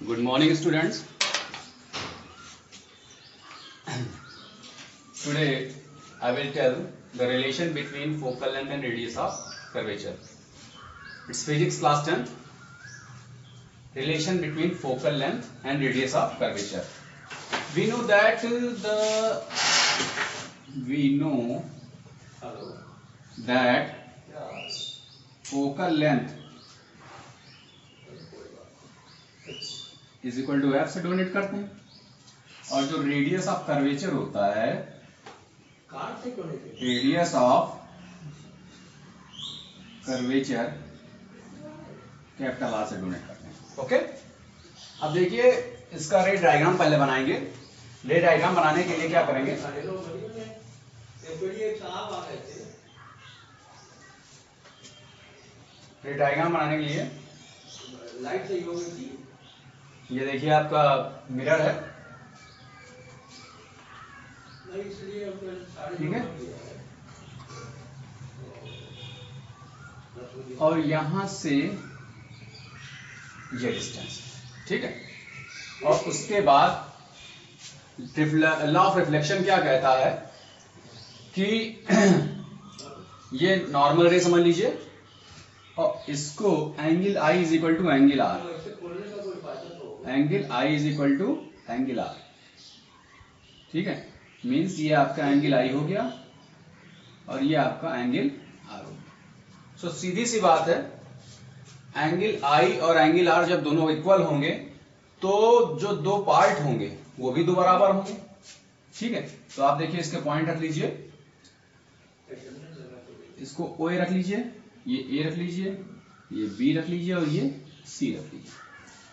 Good morning, students. Today I will tell the relation between focal length and radius of curvature. It's physics class 10. Relation between focal length and radius of curvature. We know that focal length is equal to F से denote करते हैं, और जो radius of curvature होता है, radius of curvature capital R से denote करते हैं. ओके, अब देखिए इसका रे डायग्राम पहले बनाएंगे. रे डायग्राम बनाने के लिए क्या करेंगे, रे डायग्राम बनाने के लिए लाइट चाहिए होगी. ये देखिए आपका मिरर है, ठीक है, और यहां से ये डिस्टेंस, ठीक है. और उसके बाद लॉ ऑफ रिफ्लेक्शन क्या कहता है कि ये नॉर्मल रे समझ लीजिए, और इसको angle I is equal to angle R, angle I is equal to angle R, ठीक है. मीन्स ये आपका एंगल आई हो गया और ये आपका एंगल आर हो गया. सो सीधी सी बात है, एंगल आई और एंगल आर जब दोनों इक्वल होंगे तो जो दो पार्ट होंगे वो भी दो बराबर होंगे, ठीक है. तो आप देखिए इसके पॉइंट रख लीजिए, इसको ओ ए रख लीजिए, ये ए रख लीजिए, ये बी रख लीजिए और ये सी रख लीजिए,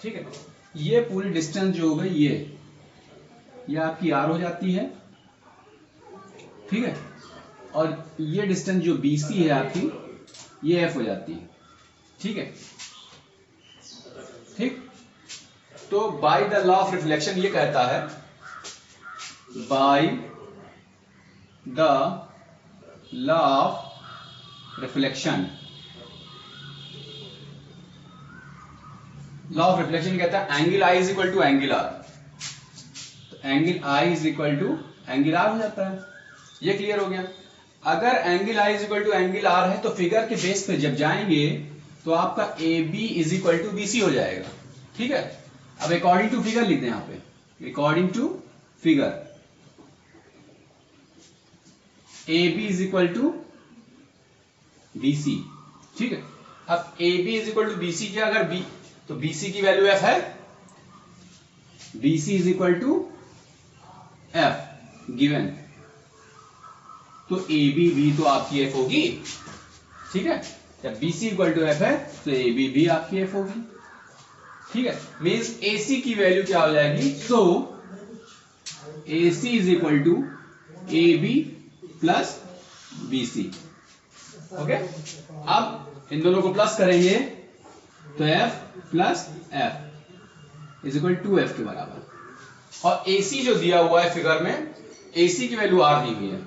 ठीक है. ये पूरी डिस्टेंस जो हो गई ये आपकी आर हो जाती है, ठीक है. और ये डिस्टेंस जो बी सी है आपकी, ये एफ हो जाती है, ठीक है. ठीक, तो by the law of reflection ये कहता है, by the law of reflection, law of reflection कहता है angle I is equal to angle R. तो angle I is equal to angle R हो जाता है. ये क्लियर हो गया. अगर angle I is equal to angle R है तो फिगर के बेस पे जब जाएंगे तो आपका A B is equal to B C हो जाएगा, ठीक है. अब अकॉर्डिंग टू फिगर लिखते हैं यहाँ पे, according to figure A B is equal to B C, ठीक है. अब A B is equal to B C क्या, अगर बी तो BC की वैल्यू F है, BC is equal to F गिवन, तो AB भी तो आपकी F होगी, ठीक है. जब BC इक्वल टू F है तो AB भी आपकी F होगी, ठीक है. मींस AC की वैल्यू क्या हो जाएगी, so AC is equal to AB plus BC. Okay, अब इन दोनों को प्लस करेंगे तो F plus F is equal to F के बराबर. और AC जो दिया हुआ है फिगर में, AC की वैल्यू R दी हुई है,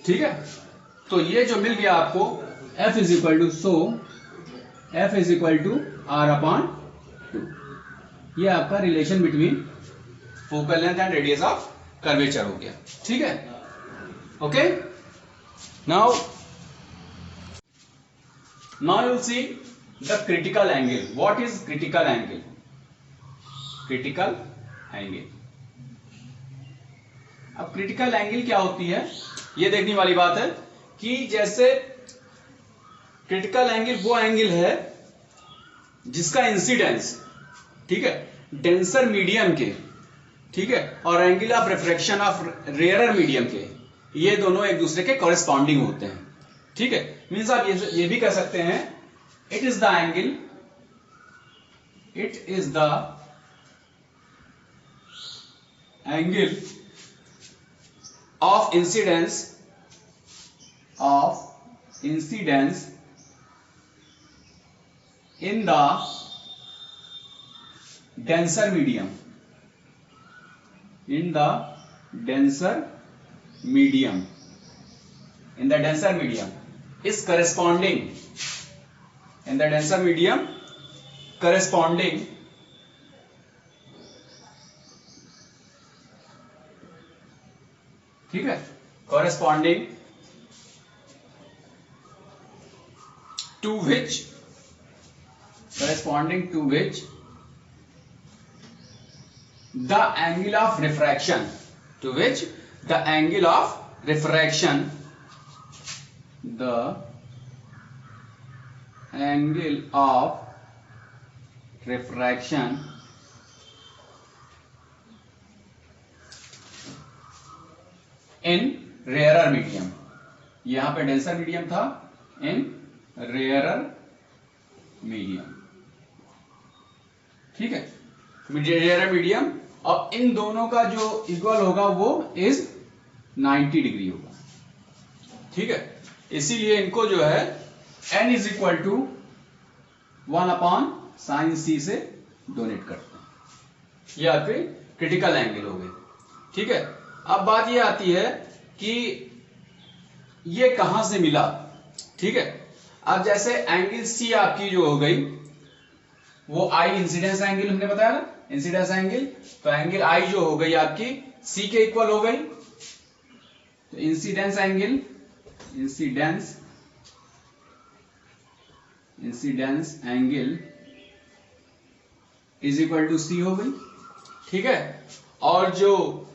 ठीक है. तो ये जो मिल गया आपको F is equal to, so F is equal to R upon 2. ये आपका relation between focal length and radius of curvature हो गया, ठीक है. Okay, now you'll see the critical angle. What is critical angle? Critical angle. अब critical angle क्या होती है, ये देखने वाली बात है कि जैसे critical angle वो एंगल है जिसका इंसिडेंस, ठीक है, डेंसर मीडियम के, ठीक है, और angle of refraction of rarer medium के, ये दोनों एक दूसरे के कॉरेस्पॉन्डिंग होते हैं, ठीक है. मीन्स आप ये भी कह सकते हैं, it is the angle, it is the angle of incidence in the denser medium, in the denser medium is corresponding in the denser medium corresponding ठीक है, corresponding to which the angle of refraction, to which the angle of refraction, the angle of refraction in rarer medium, यहां पे denser medium था, इन rarer medium, ठीक है, rarer medium, और इन दोनों का जो इक्वल होगा वो इज 90 डिग्री होगा, ठीक है। इसीलिए इनको जो है n is equal to 1/sin c से डोनेट करते हैं। ये आपके क्रिटिकल एंगल हो गए, ठीक है। अब बात ये आती है कि ये कहां से मिला, ठीक है। अब जैसे एंगल c आपकी जो हो गई वो आई इंसिडेंस एंगल हमने बताया ना, इंसिडेंस एंगल, तो एंगल आई जो हो गई आपकी सी के इक्वल हो गई, तो incidence angle, incidence angle is equal to C हो गई, ठीक है। और जो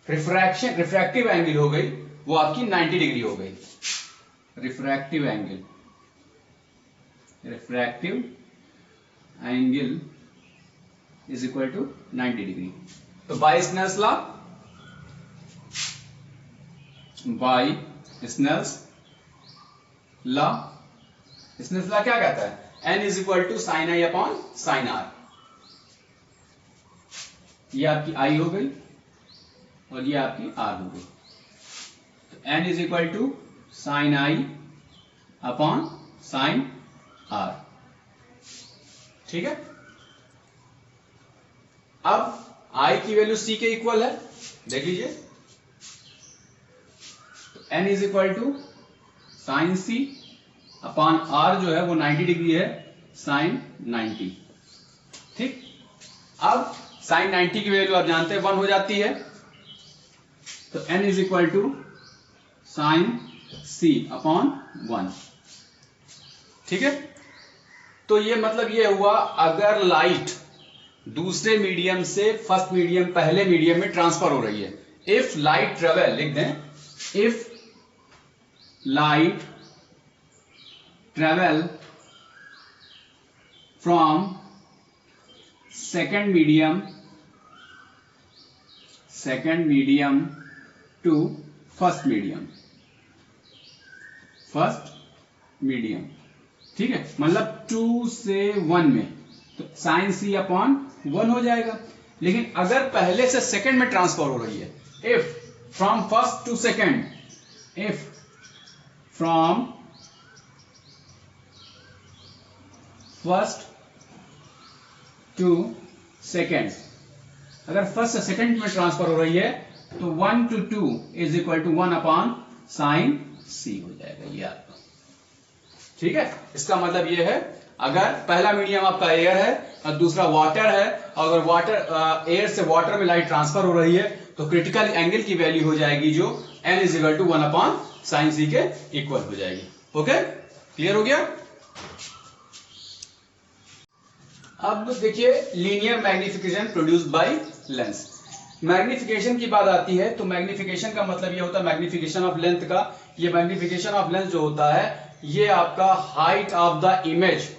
रिफ्रैक्टिव एंगल हो गई वो आपकी 90 डिग्री हो गई, refractive angle is equal to 90 degree. तो बाय स्नेल्स लॉ क्या कहता है, n is equal to sine I upon sine R, ये आपकी i हो गई और ये आपकी r हो गई, तो n is equal to sine I upon sine r, ठीक है। अब i की वैल्यू c के इक्वल है, देख लीजिए, तो n is equal to sine c upon r जो है वो 90 डिग्री है, साइन 90, ठीक। अब साइन 90 की वैल्यू आप जानते हैं 1 हो जाती है, तो n is equal to sine c upon 1, ठीक है। तो ये मतलब ये हुआ, अगर लाइट दूसरे मीडियम से फर्स्ट मीडियम, पहले मीडियम में ट्रांसफर हो रही है, इफ लाइट ट्रेवल, लिख दें, if light travel from second medium to first medium, ठीक है, मतलब 2 से 1 में, तो साइन c अपॉन 1 हो जाएगा। लेकिन अगर पहले से सेकंड में ट्रांसफर हो रही है, if from first to second, if from first to second, अगर फर्स्ट से सेकंड में ट्रांसफर हो रही है तो 1 to 2 is equal to 1 upon sine c हो जाएगा, ये आपका, ठीक है। इसका मतलब ये है, अगर पहला मीडियम आपका एयर है और दूसरा वाटर है, अगर वाटर एयर से वाटर में लाइट ट्रांसफर हो रही है तो क्रिटिकल एंगल की वैल्यू हो जाएगी जो n is equal to 1 upon sine c के इक्वल हो जाएगी। ओके, क्लियर हो गया। अब देखिए linear magnification produced by lens. Magnification की बात आती है तो मैग्निफिकेशन का मतलब ये होता है मैग्निफिकेशन ऑफ लेंथ का। ये मैग्निफिकेशन ऑफ लेंथ जो होता है ये आपका हाइट ऑफ द इमेज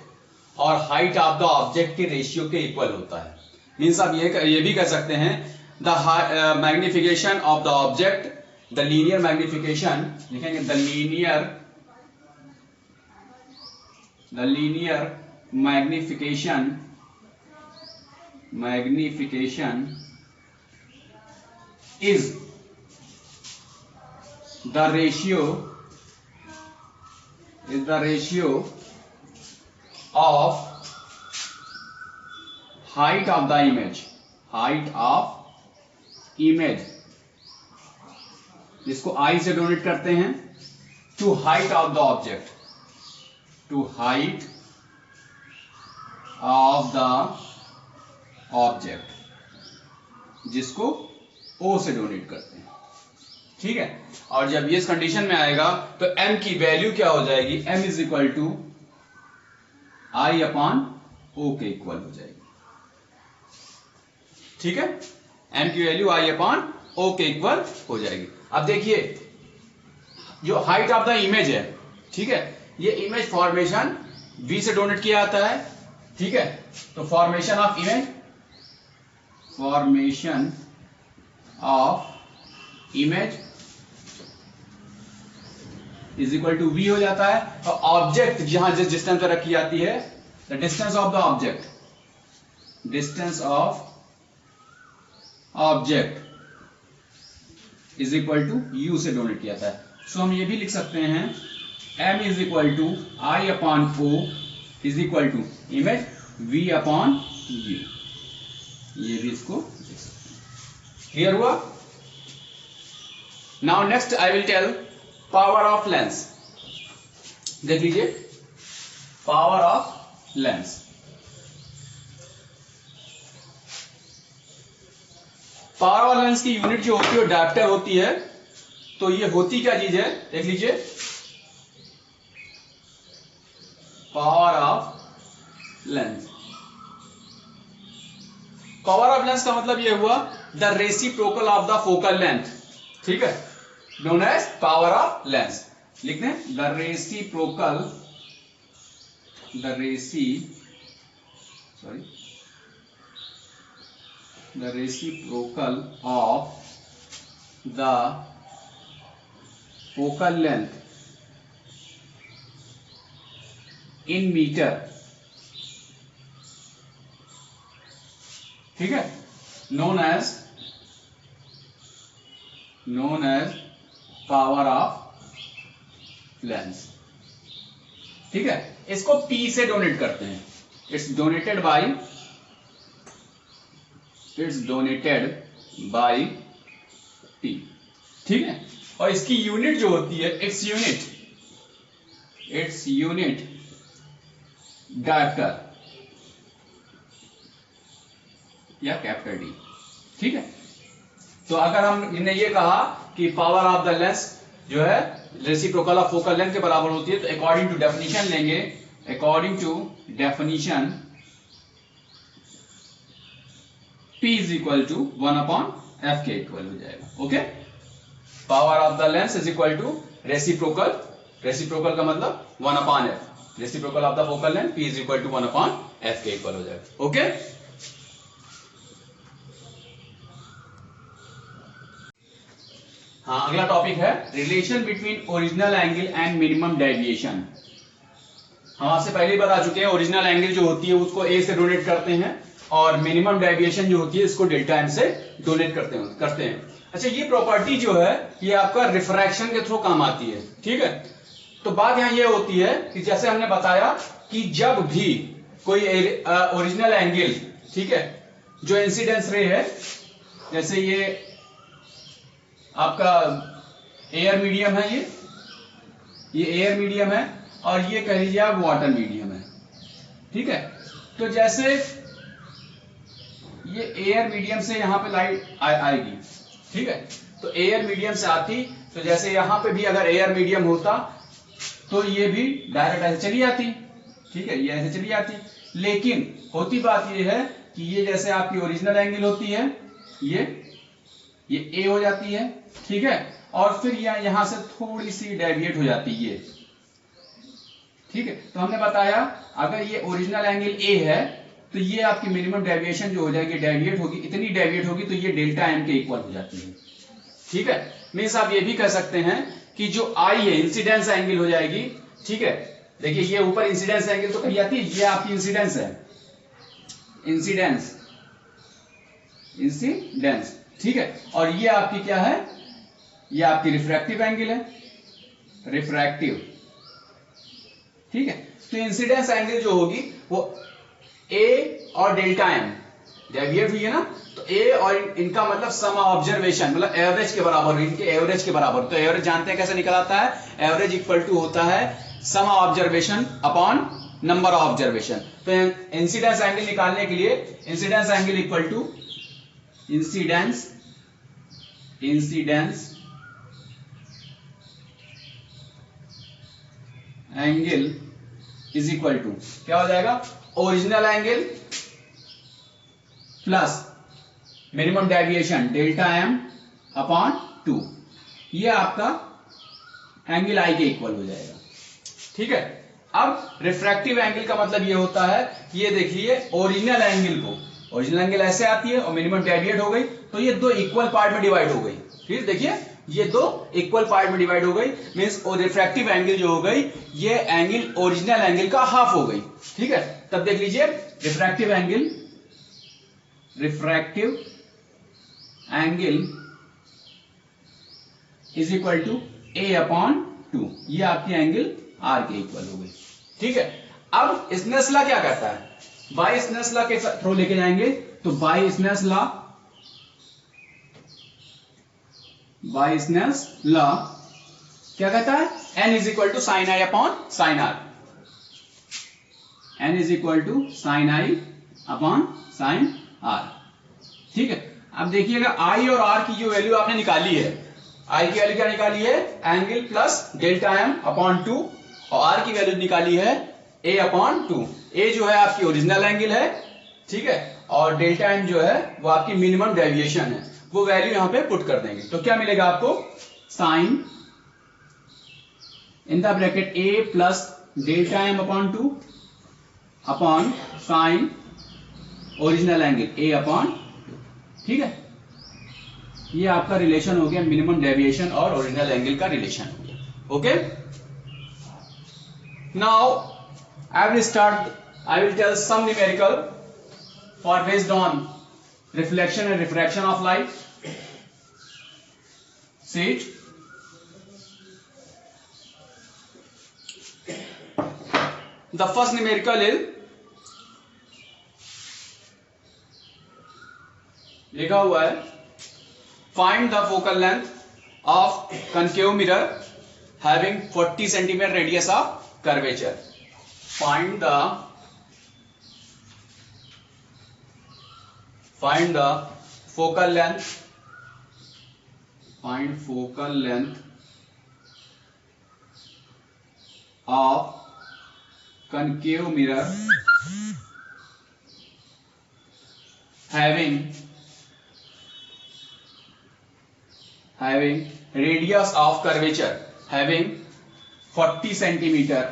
और हाइट ऑफ द ऑब्जेक्ट के रेशियो के इक्वल होता है। मीन्स आप ये भी कह सकते हैं the magnification of the object, the linear magnification, लिखेंगे the linear magnification is the ratio of height of the image, जिसको I से डोनेट करते हैं, to height of the object, to height of the object, जिसको O से denote करते हैं। ठीक है। और जब ये इस कंडीशन में आएगा तो m की वैल्यू क्या हो जाएगी, m is equal to I upon O के इक्वल हो जाएगी। ठीक है, m की वैल्यू आई अपॉन ओ के इक्वल हो जाएगी। अब देखिए जो हाइट ऑफ द इमेज है, ठीक है, ये इमेज फॉर्मेशन v से डोनेट किया जाता है। ठीक है, तो formation of image, formation of image is equal to v हो जाता है। और ऑब्जेक्ट जहां जिस डिस्टेंस पर रखी जाती है, the distance of the object, distance of object is equal to u से डोनेट किया जाता है। सो हम ये भी लिख सकते हैं m is equal to I upon O is equal to image v upon u। ये भी इसको क्लियर हुआ। Now next I will tell power of lens. देख लीजिए power of lens. Power of lens की यूनिट जो होती है वो डायप्टर होती है। तो ये होती क्या चीज है, देख लीजिए, power of lens. Power of lens का मतलब ये हुआ the reciprocal of the focal length. ठीक है, known as power of lens. लिखते हैं the reciprocal of the focal length in metre. ठीक है, known as power of lens. ठीक है, इसको P से डोनेट करते हैं। It's denoted by T। ठीक है, और इसकी यूनिट जो होती है, इट्स यूनिट डायप्टर या कैपिटल D। ठीक है, तो अगर हमने ये कहा कि पावर ऑफ द लेंस जो है रेसिप्रोकल ऑफ फोकल लेंथ के बराबर होती है, तो अकॉर्डिंग टू डेफिनेशन लेंगे, according to definition P is equal to 1 upon F के इक्वल हो जाएगा। Okay, power of the lens is equal to reciprocal का मतलब 1 upon F, reciprocal of the focal length P is equal to 1 upon F के equal हो जाएगा। Okay, हाँ, अगला टॉपिक है relation between original angle and minimum deviation. हम आपसे पहले ही बता चुके हैं, ओरिजिनल एंगल जो होती है उसको A से डोनेट करते हैं और मिनिमम डेविएशन जो होती है इसको डेल्टा M से डोनेट करते हैं। अच्छा, ये प्रॉपर्टी जो है ये आपका रिफ्रैक्शन के थ्रू काम आती है। ठीक है, तो बात यहां ये होती है कि जैसे हमने बताया कि जब भी कोई ओरिजिनल एंगल, ठीक है, जो इंसिडेंस रे है, जैसे ये आपका एयर मीडियम है, ये एयर मीडियम है और ये कह लीजिए आप वाटर मीडियम है। ठीक है, तो जैसे ये एयर मीडियम से यहां पे लाइट आएगी। ठीक है, तो एयर मीडियम से आती, तो जैसे यहां पे भी अगर एयर मीडियम होता तो ये भी डायरेक्ट ऐसे चली आती। ठीक है, ये ऐसे चली आती, लेकिन होती बात ये है कि ये जैसे आपकी ओरिजिनल एंगल होती है, ये A हो जाती है। ठीक है, और फिर यहां से थोड़ी सी डेविएट हो जाती है ये। ठीक है, तो हमने बताया अगर ये ओरिजिनल एंगल A है तो ये आपकी मिनिमम डेविएशन जो हो जाएगी, डेविएट होगी, इतनी डेविएट होगी तो ये डेल्टा M के इक्वल हो जाती है। ठीक है, मींस आप ये भी कह सकते हैं कि जो I है इंसिडेंस एंगल हो जाएगी। ठीक है, देखिए ये ऊपर इंसिडेंस एंगल तो कही जाती है, ये आपकी इंसिडेंस है, इंसिडेंस। ठीक है, और ये आपकी क्या है, ये आपकी रिफ्रैक्टिव एंगल है, रिफ्रैक्टिव। ठीक है, तो इंसिडेंस एंगल जो होगी वो A और डेल्टा M डेविएट हुई है ना, तो A और इनका मतलब सम ऑब्जर्वेशन, मतलब एवरेज के बराबर हुई, इनके एवरेज के बराबर। तो एवरेज जानते हैं कैसे निकल आता है, एवरेज इक्वल टू होता है sum observation upon number of observation. तो इंसिडेंस एंगल निकालने के लिए incidence angle equal to incidence angle is equal to क्या हो जाएगा, original angle plus minimum deviation delta M upon 2, ये आपका एंगल आई के इक्वल हो जाएगा। ठीक है, अब रिफ्रैक्टिव एंगल का मतलब ये होता है कि ये देखिए ओरिजिनल एंगल को, ओरिजिनल एंगल ऐसे आती है और मिनिमम डेविएट हो गई, तो ये दो इक्वल पार्ट में डिवाइड हो गई। फिर देखिए ये दो इक्वल पार्ट में डिवाइड हो गई, मींस और रिफ्रैक्टिव एंगल जो हो गई ये एंगल ओरिजिनल एंगल का हाफ हो गई। ठीक है, तब देख लीजिए refractive angle is equal to A upon 2, ये आपकी एंगल आर के इक्वल हो गई। ठीक है, अब स्नेल्स लॉ क्या कहता है, बाय स्नेल्स लॉ के थ्रू लेके जाएंगे, तो बाय स्नेल्स लॉ क्या कहता है, n is equal to sine I upon sine R, n is equal to sine I upon sine R. ठीक है, अब देखिएगा i और r की जो वैल्यू आपने निकाली है, i की वैल्यू क्या निकाली है, angle plus delta m upon 2, और r की वैल्यू निकाली है a अपॉन 2। a जो है आपकी ओरिजिनल एंगल है, ठीक है, और डेल्टा m जो है वो आपकी मिनिमम डेविएशन है, वो वैल्यू यहां पे पुट कर देंगे, तो क्या मिलेगा आपको, sine in the bracket a plus delta m upon 2 upon sine original angle a upon 2। ठीक है, ये आपका रिलेशन हो गया मिनिमम डेविएशन और ओरिजिनल एंगल का रिलेशन हो गया। Okay, now I will tell some numerical for based on reflection and refraction of light. See it. The first numerical is, लिखा हुआ है, find the focal length of concave mirror having 40 cm radius of curvature. Find the focal length, of concave mirror having radius of curvature, having 40 centimeter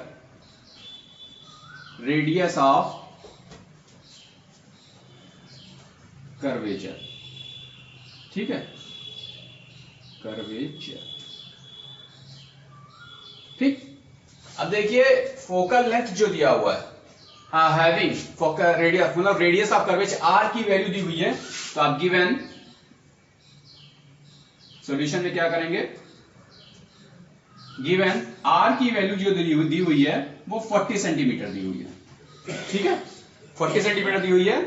radius of curvature. ठीक है, curvature. ठीक, अब देखिए focal length जो दिया हुआ है, हाँ, हैविंग फोकल रेडियस, मतलब रेडियस ऑफ कर्वेचर आर की वैल्यू दी हुई है, तो आप गिवन सॉल्यूशन में क्या करेंगे, गिवन आर की वैल्यू जो दी हुई है वो 40 सेंटीमीटर दी हुई है। ठीक है, 40 सेंटीमीटर दी हुई है,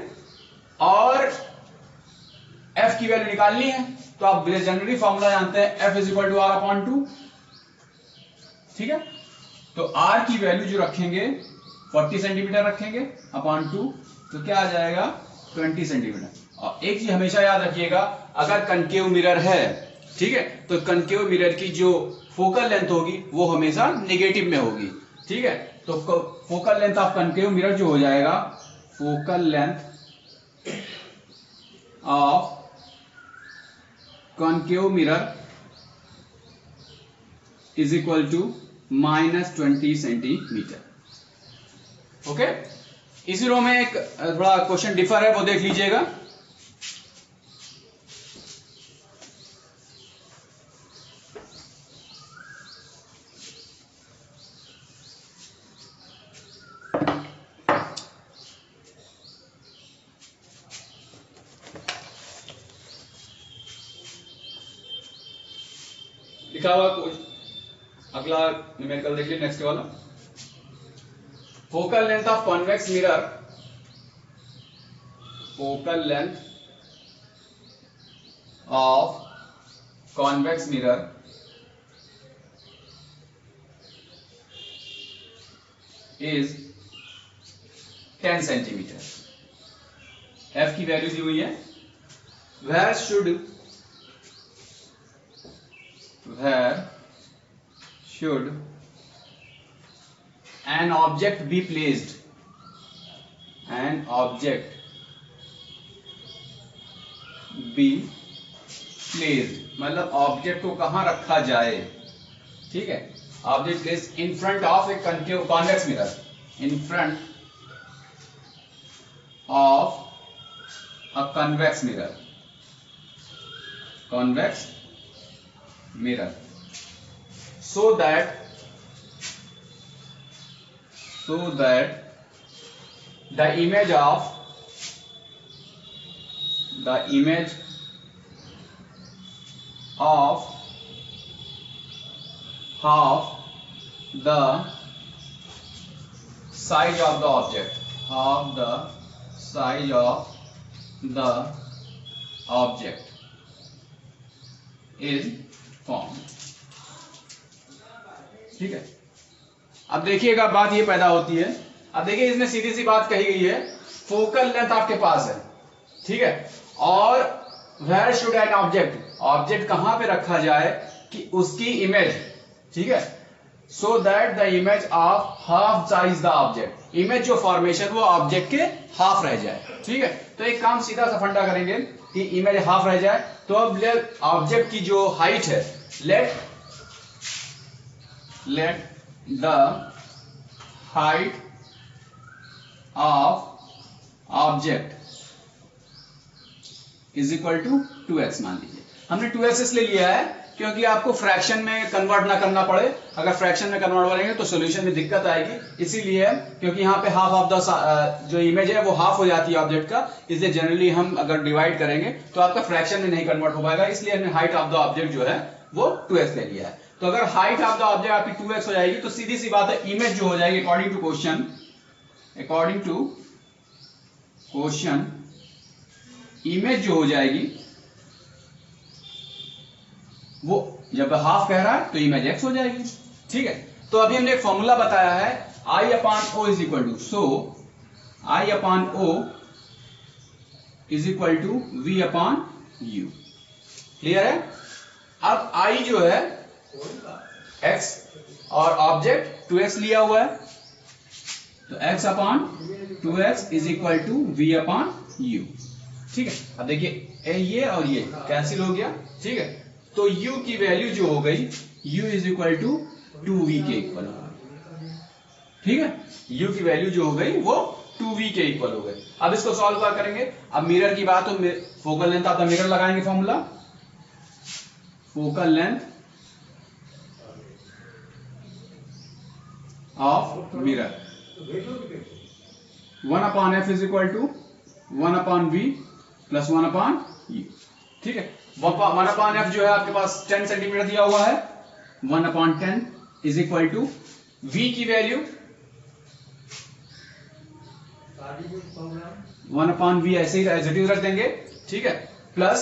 और f की वैल्यू निकालनी है, तो आप जनरली फॉर्मूला जानते हैं, f is equal to R upon 2। ठीक है, तो r की वैल्यू जो रखेंगे 40 सेंटीमीटर रखेंगे अपॉन 2, तो क्या आ जाएगा 20 सेंटीमीटर। और एक चीज हमेशा याद रखिएगा, अगर कनकेव मिरर है, ठीक है, तो कनकेव मिरर की जो फोकल लेंथ होगी वो हमेशा नेगेटिव में होगी। ठीक है, तो focal length of concave mirror जो हो जाएगा, focal length of concave mirror is equal to -20 centimetre. Okay, इसी रो में एक थोड़ा क्वेश्चन डिफर है, वो देख लीजिएगा। लिखा हुआ कुछ, अगला न्यूमेरिकल देखिए, नेक्स्ट वाला, focal length of convex mirror, focal length of convex mirror is 10 centimetre. f की वैल्यू दी हुई है, where should an object be placed, an object be placed मतलब ऑब्जेक्ट को कहां रखा जाए, ठीक है। Object placed in front of a convex mirror, in front of a convex mirror, convex mirror, so that the image of the half the size of the object, half the size of the object is formed, ठीक है। अब देखिएगा बात ये पैदा होती है, अब देखिए इसमें सीधी सी बात कही गई है, फोकल लेंथ आपके पास है, ठीक है, और वेयर शुड एन ऑब्जेक्ट कहां पे रखा जाए कि उसकी इमेज, ठीक है, so that the image of half size the object, image जो फॉर्मेशन वो ऑब्जेक्ट के हाफ रह जाए, ठीक है। तो एक काम सीधा सा फंडा करेंगे कि इमेज हाफ रह जाए, तो अब ऑब्जेक्ट की जो हाइट है, let the height of object is equal to 2x मान लीजिए। हमने 2x इसलिए लिया है क्योंकि आपको फ्रैक्शन में कन्वर्ट ना करना पड़े, अगर फ्रैक्शन में कन्वर्ट करेंगे तो सॉल्यूशन में दिक्कत आएगी, इसीलिए क्योंकि यहाँ पे हाफ ऑफ द जो इमेज है वो हाफ हो जाती है ऑब्जेक्ट का, इसलिए जनरली हम अगर डिवाइड करेंगे तो आपका फ्रैक्शन में नहीं कन्वर्ट हो पाएगा, इसलिए हमने हाइट ऑफ द ऑब्जेक्ट जो है वो 2x ले लिया है। तो अगर हाइट ऑफ द ऑब्जेक्ट आपकी 2x हो जाएगी तो सीधी सी बात है इमेज जो हो जाएगी अकॉर्डिंग टू क्वेश्चन इमेज जो हो जाएगी वो जब हाफ कह रहा है तो इमेज x हो जाएगी, ठीक है। तो अभी हमने एक फॉर्मूला बताया है I upon O is equal to, so I upon O is equal to V upon U, clear है। अब I जो है x और ऑब्जेक्ट 2x लिया हुआ है, तो x upon 2x is equal to V upon U, ठीक है। अब देखिए ये और ये कैंसिल हो गया, ठीक है, तो u की वैल्यू जो हो गई u is equal to 2v के इक्वल हो गई, ठीक है, u की वैल्यू जो हो गई वो 2v के इक्वल हो गई। अब इसको सॉल्व क्या करेंगे, अब मिरर की बात हो, focal length of the mirror लगाएंगे, formula focal length of mirror 1 upon f is equal to 1 upon v plus 1 upon u, ठीक है। 1 अपॉन f जो है आपके पास 10 सेंटीमीटर दिया हुआ है, 1 upon 10 is equal to v की वैल्यू 1 अपॉन v ऐसे ही एज इट इज रख देंगे, ठीक है, प्लस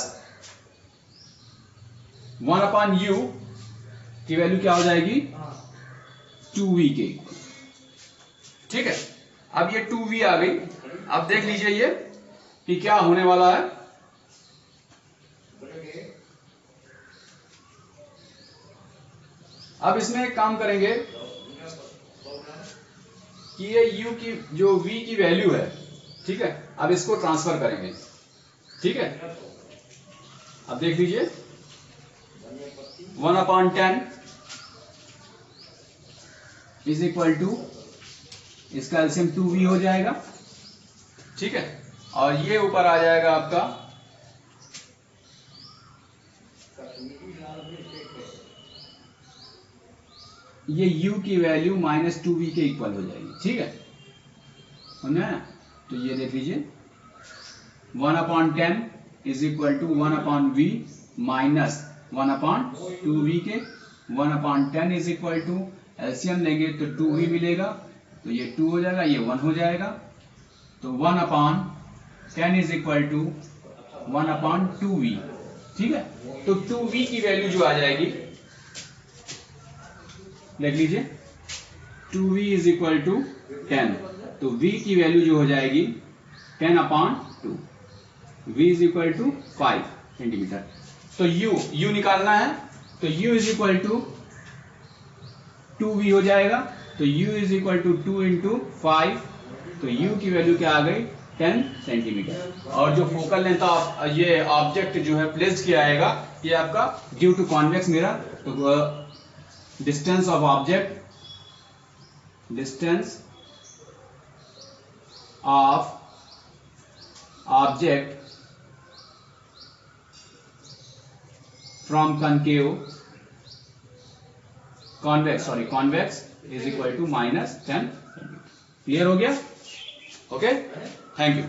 1 अपॉन u की वैल्यू क्या हो जाएगी 2v के इक्वल, ठीक है। अब ये 2v आ गई, अब देख लीजिए ये कि क्या होने वाला है, अब इसमें एक काम करेंगे कि ये u की जो v की वैल्यू है, ठीक है, अब इसको ट्रांसफर करेंगे, ठीक है। अब देख लीजिए 1 अपॉन 10 इज इक्वल टू, इसका एलसीएम 2v हो जाएगा, ठीक है, और ये ऊपर आ जाएगा आपका ये u की वैल्यू माइनस 2v के इक्वल हो जाएगी, ठीक है, समझे ना। तो ये देख लीजिए 1 upon 10 is equal to 1 upon v माइनस 1 अपॉन 2v के, 1 upon 10 is equal to LCM लेंगे तो 2v मिलेगा, तो ये 2 हो जाएगा, ये 1 हो जाएगा, तो 1 upon 10 is equal to 1 upon 2v, ठीक है। तो 2v की वैल्यू जो आ जाएगी, देख लीजिए 2v इज इक्वल टू 10, तो v की वैल्यू जो हो जाएगी 10 upon 2, v is equal to 5 centimetre. तो u निकालना है, तो u is equal to 2v हो जाएगा, तो u is equal to 2 into 5, तो u की वैल्यू क्या आ गई 10 सेंटीमीटर। और जो फोकल लेंथ ऑफ ये ऑब्जेक्ट जो है प्लेस्ड किया आएगा ये आपका ड्यू टू कॉन्वेक्स मिरर, तो distance of object, distance of object from concave convex is equal to -10 centimetre. Clear हो गया? Okay, thank you.